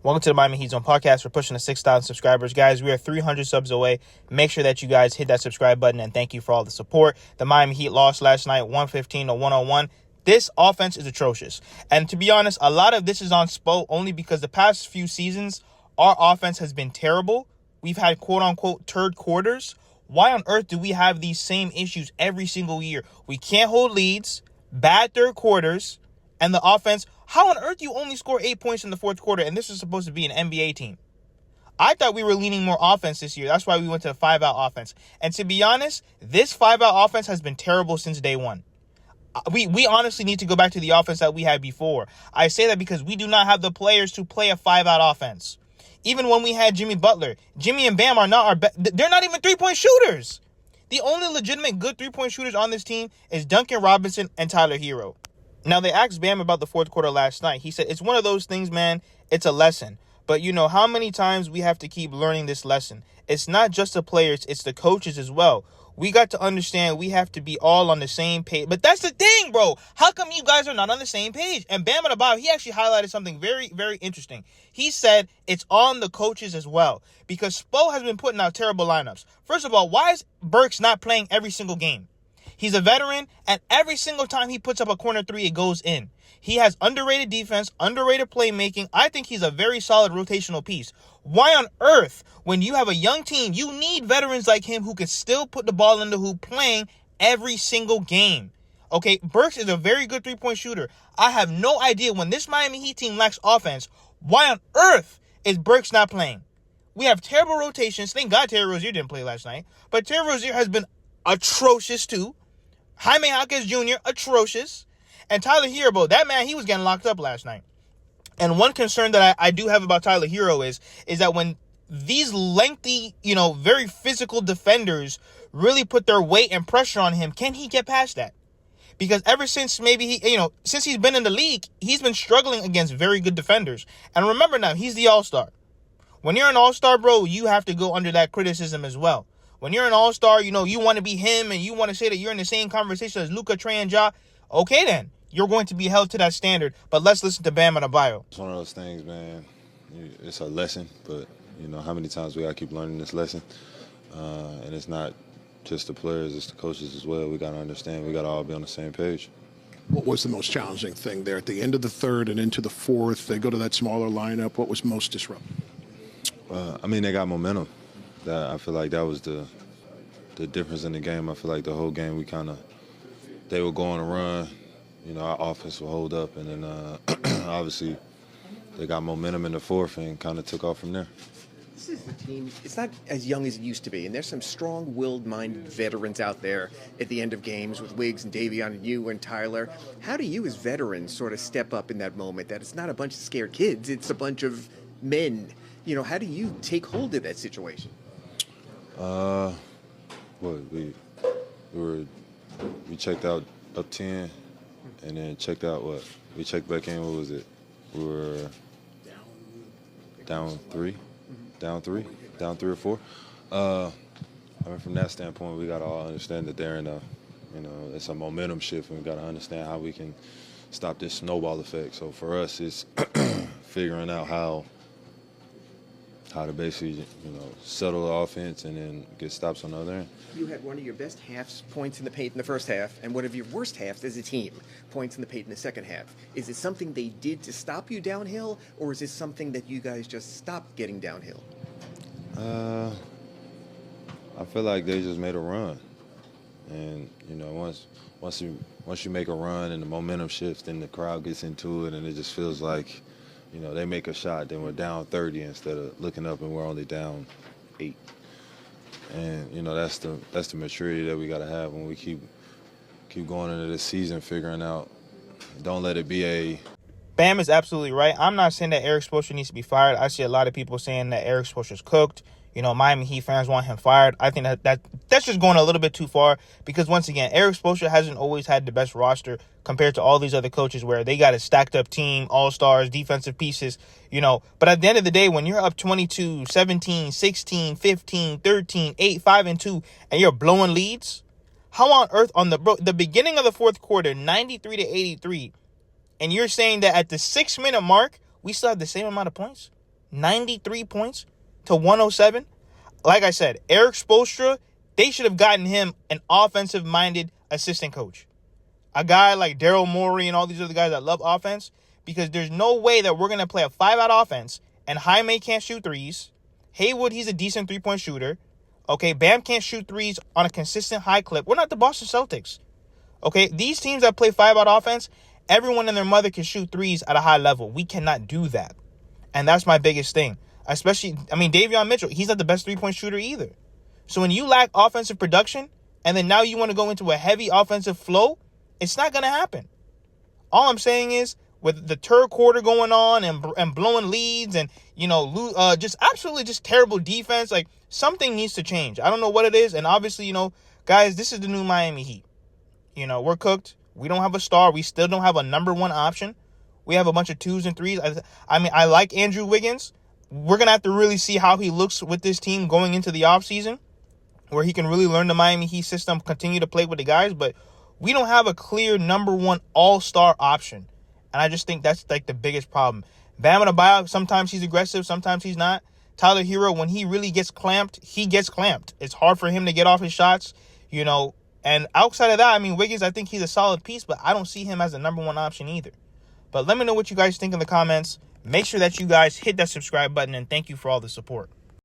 Welcome to the Miami Heat Zone podcast. We're pushing to 6,000 subscribers. Guys, we are 300 subs away. Make sure that you guys hit that subscribe button, and thank you for all the support. The Miami Heat lost last night, 115-101. This offense is atrocious. And to be honest, a lot of this is on Spo only because the past few seasons, our offense has been terrible. We've had quote-unquote third quarters. Why on earth do we have these same issues every single year? We can't hold leads, bad third quarters, and the offense. How on earth do you only score 8 points in the fourth quarter, and this is supposed to be an NBA team? I thought we were leaning more offense this year. That's why we went to the 5-out offense. And to be honest, this 5-out offense has been terrible since day one. We honestly need to go back to the offense that we had before. I say that because we do not have the players to play a 5-out offense. Even when we had Jimmy Butler, Jimmy and Bam are not our they're not even three-point shooters. The only legitimate good three-point shooters on this team is Duncan Robinson and Tyler Hero. Now, they asked Bam about the fourth quarter last night. He said, it's one of those things, man. It's a lesson. But you know how many times we have to keep learning this lesson? It's not just the players, it's the coaches as well. We got to understand we have to be all on the same page. But that's the thing, bro. How come you guys are not on the same page? And Bam Adebayo, he actually highlighted something very, very interesting. He said it's on the coaches as well. Because Spo has been putting out terrible lineups. First of all, why is Burks not playing every single game? He's a veteran, and every single time he puts up a corner three, it goes in. He has underrated defense, underrated playmaking. I think he's a very solid rotational piece. Why on earth, when you have a young team, you need veterans like him who can still put the ball in the hoop playing every single game? Okay, Burks is a very good three-point shooter. I have no idea when this Miami Heat team lacks offense, why on earth is Burks not playing? We have terrible rotations. Thank God Terry Rozier didn't play last night. But Terry Rozier has been atrocious too. Jaime Jaquez Jr., atrocious. And Tyler Hero, that man, he was getting locked up last night. And one concern that I do have about Tyler Hero is that when these lengthy, very physical defenders really put their weight and pressure on him, can he get past that? Because ever since since he's been in the league, he's been struggling against very good defenders. And remember now, he's the all-star. When you're an all-star, bro, you have to go under that criticism as well. When you're an all-star, you want to be him and you want to say that you're in the same conversation as Luka, Trey, and Ja. Okay, then. You're going to be held to that standard. But let's listen to Bam Adebayo. It's one of those things, man. It's a lesson, but, how many times we got to keep learning this lesson? And it's not just the players, it's the coaches as well. We got to understand. We got to all be on the same page. What was the most challenging thing there? At the end of the third and into the fourth, they go to that smaller lineup. What was most disruptive? They got momentum. I feel like that was the difference in the game. I feel like the whole game they were going to run. Our offense would hold up, and then obviously they got momentum in the fourth and kind of took off from there. This is the team. It's not as young as it used to be, and there's some strong-willed minded veterans out there at the end of games with Wiggs and Davion and you and Tyler. How do you as veterans sort of step up in that moment that it's not a bunch of scared kids, it's a bunch of men? How do you take hold of that situation? We checked out up 10, and then checked out what? We checked back in. What was it? We were down three or four. From that standpoint, we got to all understand that they're in it's a momentum shift, and we got to understand how we can stop this snowball effect. So for us, it's figuring out how to basically, settle the offense and then get stops on the other end. You had one of your best halves points in the paint in the first half, and one of your worst halves as a team points in the paint in the second half. Is it something they did to stop you downhill, or is it something that you guys just stopped getting downhill? I feel like they just made a run, and once you make a run and the momentum shifts, then the crowd gets into it, and it just feels like. They make a shot, then we're down 30 instead of looking up and we're only down 8. And that's the maturity that we got to have when we keep going into this season, figuring out. Don't let it be a. Bam is absolutely right. I'm not saying that Erik Spoelstra needs to be fired. I see a lot of people saying that Erik Spoelstra's cooked. Miami Heat fans want him fired. I think that's just going a little bit too far because, once again, Erik Spoelstra hasn't always had the best roster compared to all these other coaches where they got a stacked-up team, all-stars, defensive pieces, But at the end of the day, when you're up 22, 17, 16, 15, 13, 8, 5, and 2, and you're blowing leads, how on earth on the beginning of the fourth quarter, 93-83, and you're saying that at the 6-minute mark, we still have the same amount of points? 93 points to 107. Like I said, Eric Spoelstra, they should have gotten him an offensive-minded assistant coach. A guy like Daryl Morey and all these other guys that love offense, because there's no way that we're going to play a 5-out offense and Jaime can't shoot threes. Haywood, he's a decent three-point shooter. Okay, Bam can't shoot threes on a consistent high clip. We're not the Boston Celtics. Okay, these teams that play 5-out offense, everyone and their mother can shoot threes at a high level. We cannot do that. And that's my biggest thing. Especially, Davion Mitchell, he's not the best three-point shooter either. So when you lack offensive production, and then now you want to go into a heavy offensive flow, it's not going to happen. All I'm saying is, with the third quarter going on and blowing leads and, just absolutely just terrible defense, like, something needs to change. I don't know what it is. And obviously, guys, this is the new Miami Heat. We're cooked. We don't have a star. We still don't have a number one option. We have a bunch of 2s and 3s. I like Andrew Wiggins. We're going to have to really see how he looks with this team going into the offseason, where he can really learn the Miami Heat system, continue to play with the guys. But we don't have a clear number one all-star option. And I just think that's like the biggest problem. Bam Adebayo, sometimes he's aggressive, sometimes he's not. Tyler Hero, when he really gets clamped, he gets clamped. It's hard for him to get off his shots, And outside of that, Wiggins, I think he's a solid piece, but I don't see him as a number one option either. But let me know what you guys think in the comments. Make sure that you guys hit that subscribe button, and thank you for all the support.